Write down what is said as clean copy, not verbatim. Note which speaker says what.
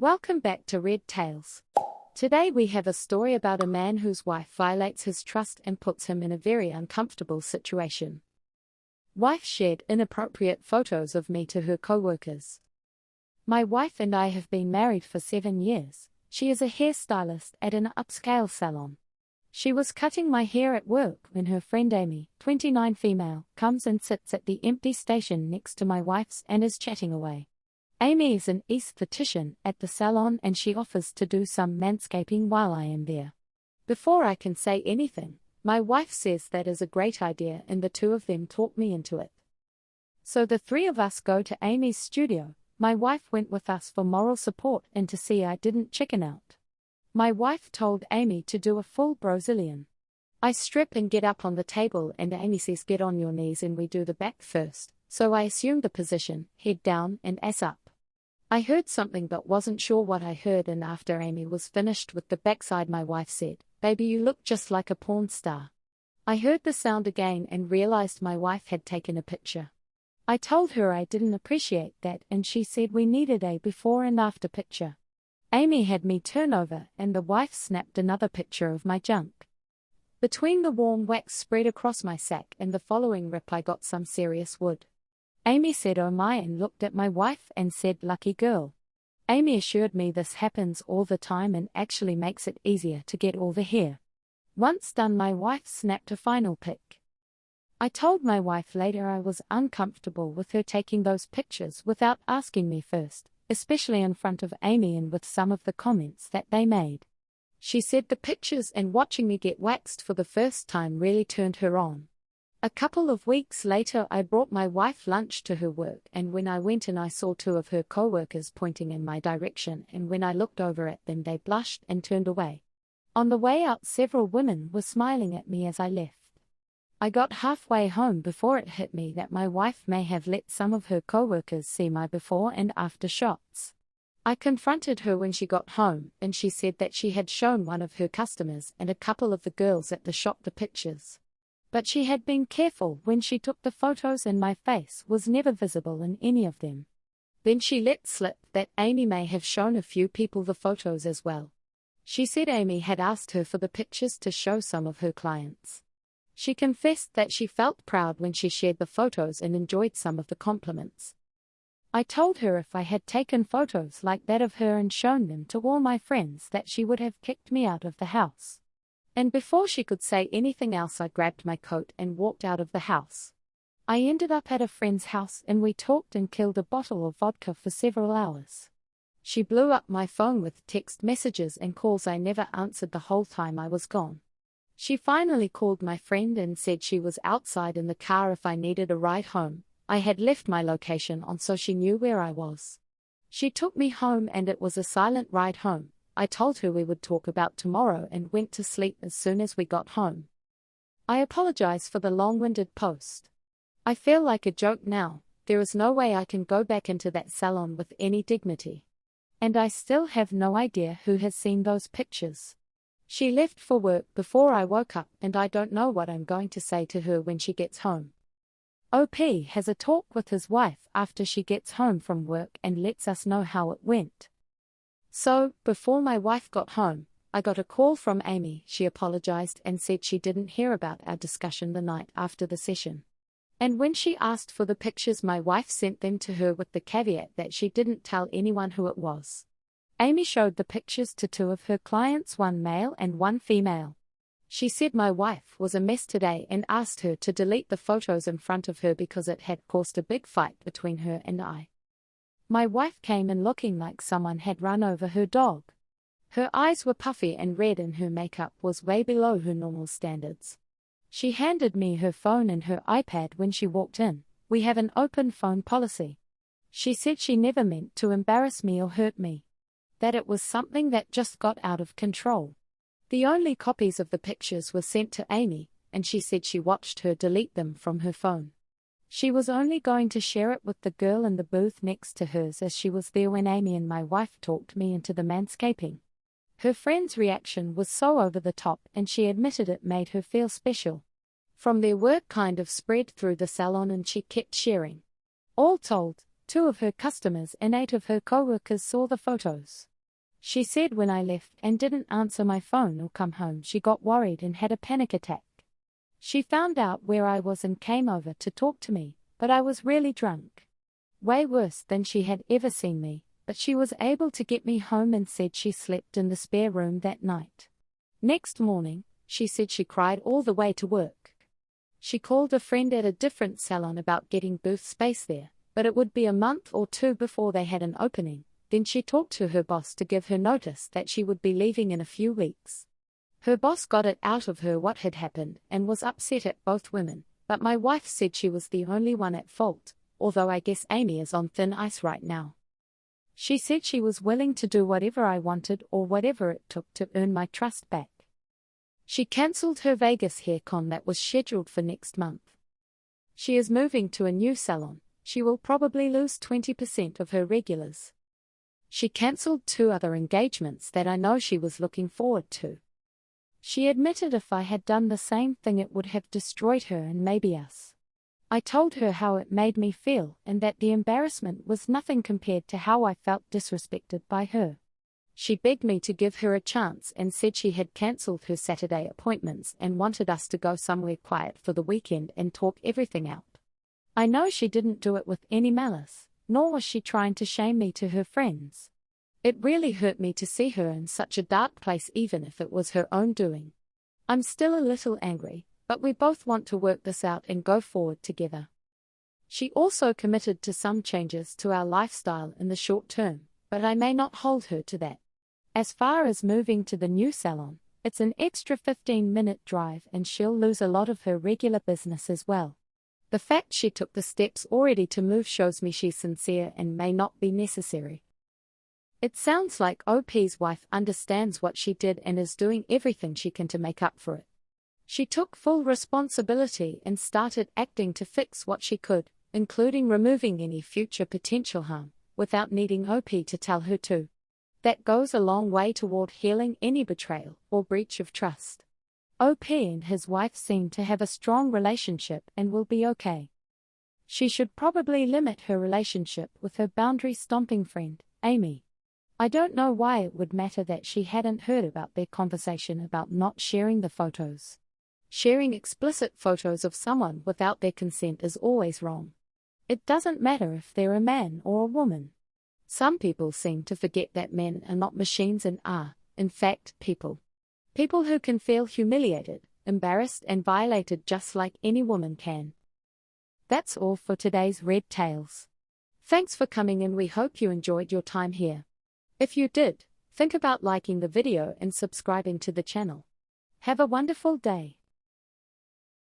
Speaker 1: Welcome back to Red Tales. Today we have a story about a man whose wife violates his trust and puts him in a very uncomfortable situation. Wife shared inappropriate photos of me to her co-workers. My wife and I have been married for 7 years. She is a hairstylist at an upscale salon. She was cutting my hair at work when her friend Amy, 29 female, comes and sits at the empty station next to my wife's and is chatting away. Amy is an esthetician at the salon and she offers to do some manscaping while I am there. Before I can say anything, my wife says that is a great idea and the two of them talk me into it. So the three of us go to Amy's studio. My wife went with us for moral support and to see I didn't chicken out. My wife told Amy to do a full Brazilian. I strip and get up on the table and Amy says get on your knees and we do the back first, so I assumed the position, head down and ass up. I heard something but wasn't sure what I heard, and after Amy was finished with the backside my wife said, "Baby, you look just like a porn star." I heard the sound again and realized my wife had taken a picture. I told her I didn't appreciate that and she said we needed a before and after picture. Amy had me turn over and the wife snapped another picture of my junk. Between the warm wax spread across my sack and the following rip I got some serious wood. Amy said oh my and looked at my wife and said lucky girl. Amy assured me this happens all the time and actually makes it easier to get all the hair. Once done, my wife snapped a final pic. I told my wife later I was uncomfortable with her taking those pictures without asking me first, especially in front of Amy and with some of the comments that they made. She said the pictures and watching me get waxed for the first time really turned her on. A couple of weeks later I brought my wife lunch to her work and when I went in I saw two of her co-workers pointing in my direction and when I looked over at them they blushed and turned away. On the way out several women were smiling at me as I left. I got halfway home before it hit me that my wife may have let some of her co-workers see my before and after shots. I confronted her when she got home and she said that she had shown one of her customers and a couple of the girls at the shop the pictures. But she had been careful when she took the photos and my face was never visible in any of them. Then she let slip that Amy may have shown a few people the photos as well. She said Amy had asked her for the pictures to show some of her clients. She confessed that she felt proud when she shared the photos and enjoyed some of the compliments. I told her if I had taken photos like that of her and shown them to all my friends that she would have kicked me out of the house. And before she could say anything else I grabbed my coat and walked out of the house. I ended up at a friend's house and we talked and killed a bottle of vodka for several hours. She blew up my phone with text messages and calls I never answered the whole time I was gone. She finally called my friend and said she was outside in the car if I needed a ride home. I had left my location on so she knew where I was. She took me home and it was a silent ride home. I told her we would talk about tomorrow and went to sleep as soon as we got home. I apologize for the long-winded post. I feel like a joke now. There is no way I can go back into that salon with any dignity. And I still have no idea who has seen those pictures. She left for work before I woke up and I don't know what I'm going to say to her when she gets home. OP has a talk with his wife after she gets home from work and lets us know how it went. So, before my wife got home, I got a call from Amy. She apologized and said she didn't hear about our discussion the night after the session. And when she asked for the pictures, my wife sent them to her with the caveat that she didn't tell anyone who it was. Amy showed the pictures to two of her clients, one male and one female. She said my wife was a mess today and asked her to delete the photos in front of her because it had caused a big fight between her and I. My wife came in looking like someone had run over her dog. Her eyes were puffy and red and her makeup was way below her normal standards. She handed me her phone and her iPad when she walked in. We have an open phone policy. She said she never meant to embarrass me or hurt me. That it was something that just got out of control. The only copies of the pictures were sent to Amy, and she said she watched her delete them from her phone. She was only going to share it with the girl in the booth next to hers as she was there when Amy and my wife talked me into the manscaping. Her friend's reaction was so over the top and she admitted it made her feel special. From their work kind of spread through the salon and she kept sharing. All told, 2 of her customers and 8 of her co-workers saw the photos. She said when I left and didn't answer my phone or come home, she got worried and had a panic attack. She found out where I was and came over to talk to me, but I was really drunk. Way worse than she had ever seen me, but she was able to get me home and said she slept in the spare room that night. Next morning, she said she cried all the way to work. She called a friend at a different salon about getting booth space there, but it would be a month or two before they had an opening. Then she talked to her boss to give her notice that she would be leaving in a few weeks. Her boss got it out of her what had happened and was upset at both women, but my wife said she was the only one at fault, although I guess Amy is on thin ice right now. She said she was willing to do whatever I wanted or whatever it took to earn my trust back. She cancelled her Vegas haircon that was scheduled for next month. She is moving to a new salon. She will probably lose 20% of her regulars. She cancelled 2 other engagements that I know she was looking forward to. She admitted if I had done the same thing it would have destroyed her and maybe us. I told her how it made me feel and that the embarrassment was nothing compared to how I felt disrespected by her. She begged me to give her a chance and said she had cancelled her Saturday appointments and wanted us to go somewhere quiet for the weekend and talk everything out. I know she didn't do it with any malice, nor was she trying to shame me to her friends. It really hurt me to see her in such a dark place even if it was her own doing. I'm still a little angry, but we both want to work this out and go forward together. She also committed to some changes to our lifestyle in the short term, but I may not hold her to that. As far as moving to the new salon, it's an extra 15-minute drive and she'll lose a lot of her regular business as well. The fact she took the steps already to move shows me she's sincere and may not be necessary. It sounds like OP's wife understands what she did and is doing everything she can to make up for it. She took full responsibility and started acting to fix what she could, including removing any future potential harm, without needing OP to tell her to. That goes a long way toward healing any betrayal or breach of trust. OP and his wife seem to have a strong relationship and will be okay. She should probably limit her relationship with her boundary-stomping friend, Amy. I don't know why it would matter that she hadn't heard about their conversation about not sharing the photos. Sharing explicit photos of someone without their consent is always wrong. It doesn't matter if they're a man or a woman. Some people seem to forget that men are not machines and are, in fact, people. People who can feel humiliated, embarrassed and violated just like any woman can. That's all for today's Red Tales. Thanks for coming and we hope you enjoyed your time here. If you did, think about liking the video and subscribing to the channel. Have a wonderful day.